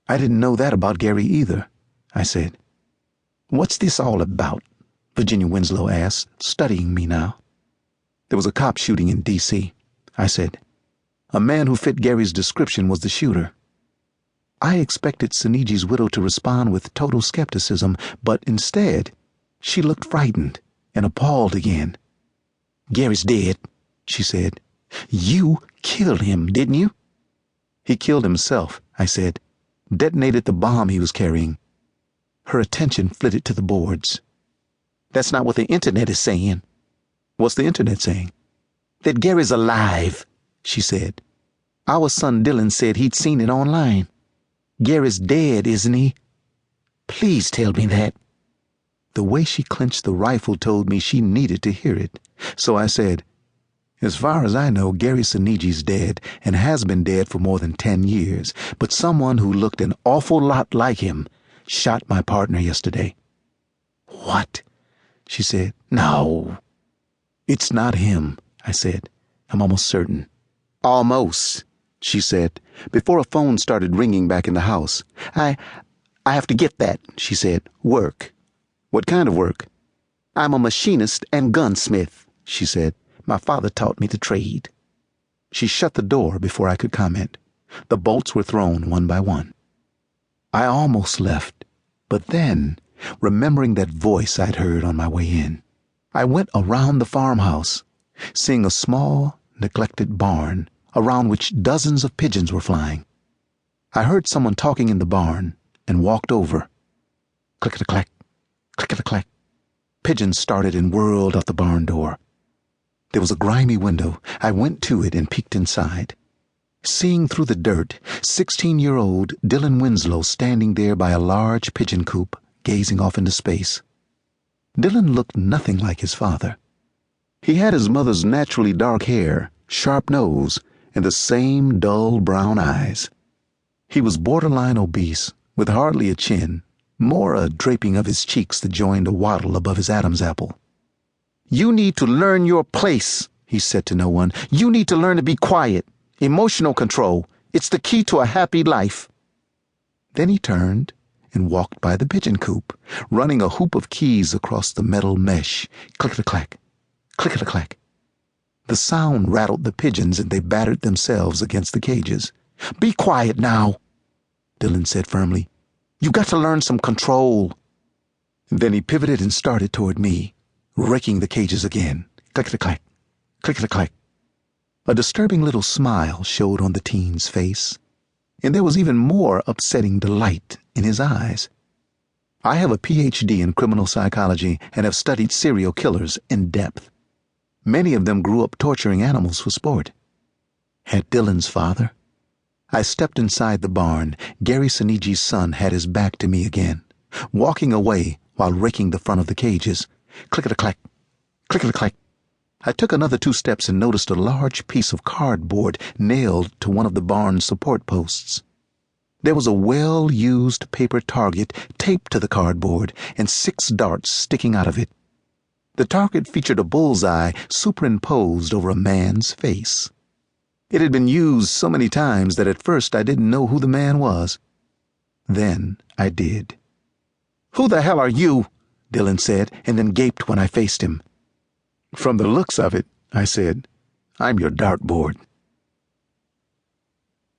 I didn't know that about Gary either, I said. What's this all about? Virginia Winslow asked, studying me now. There was a cop shooting in D.C., I said. A man who fit Gary's description was the shooter. I expected Soneji's widow to respond with total skepticism, but instead, she looked frightened and appalled again. Gary's dead, she said. You killed him, didn't you? He killed himself, I said. Detonated the bomb he was carrying. Her attention flitted to the boards. That's not what the internet is saying. What's the internet saying? That Gary's alive, she said. Our son Dylan said he'd seen it online. Gary's dead, isn't he? Please tell me that. The way she clenched the rifle told me she needed to hear it. So I said, as far as I know, Gary Soneji's dead and has been dead for more than 10 years, but someone who looked an awful lot like him shot my partner yesterday. What? She said. No. It's not him, I said. I'm almost certain. Almost, she said, before a phone started ringing back in the house. I have to get that, she said. Work. What kind of work? I'm a machinist and gunsmith, she said. My father taught me the trade. She shut the door before I could comment. The bolts were thrown one by one. I almost left, but then, remembering that voice I'd heard on my way in, I went around the farmhouse, seeing a small, neglected barn around which dozens of pigeons were flying. I heard someone talking in the barn and walked over. Click-a-clack, click-a-clack. Pigeons started and whirled out the barn door. There was a grimy window. I went to it and peeked inside. Seeing through the dirt, 16-year-old Dylan Winslow standing there by a large pigeon coop, gazing off into space. Dylan looked nothing like his father. He had his mother's naturally dark hair, sharp nose, and the same dull brown eyes. He was borderline obese, with hardly a chin, more a draping of his cheeks that joined a wattle above his Adam's apple. You need to learn your place, he said to no one. You need to learn to be quiet. Emotional control. It's the key to a happy life. Then he turned and walked by the pigeon coop, running a hoop of keys across the metal mesh. Click-a-clack, click-a-clack. The sound rattled the pigeons and they battered themselves against the cages. Be quiet now, Dylan said firmly. You got to learn some control. Then he pivoted and started toward me, raking the cages again. Click-a-clack, click-a-clack. A disturbing little smile showed on the teen's face, and there was even more upsetting delight in his eyes. I have a PhD in criminal psychology and have studied serial killers in depth. Many of them grew up torturing animals for sport. Had Dylan's father? I stepped inside the barn. Gary Soneji's son had his back to me again, walking away while raking the front of the cages. Click-a-clack, click-a-clack. I took another 2 steps and noticed a large piece of cardboard nailed to one of the barn's support posts. There was a well-used paper target taped to the cardboard and 6 darts sticking out of it. The target featured a bullseye superimposed over a man's face. It had been used so many times that at first I didn't know who the man was. Then I did. Who the hell are you? Dylan said, and then gaped when I faced him. From the looks of it, I said, I'm your dartboard.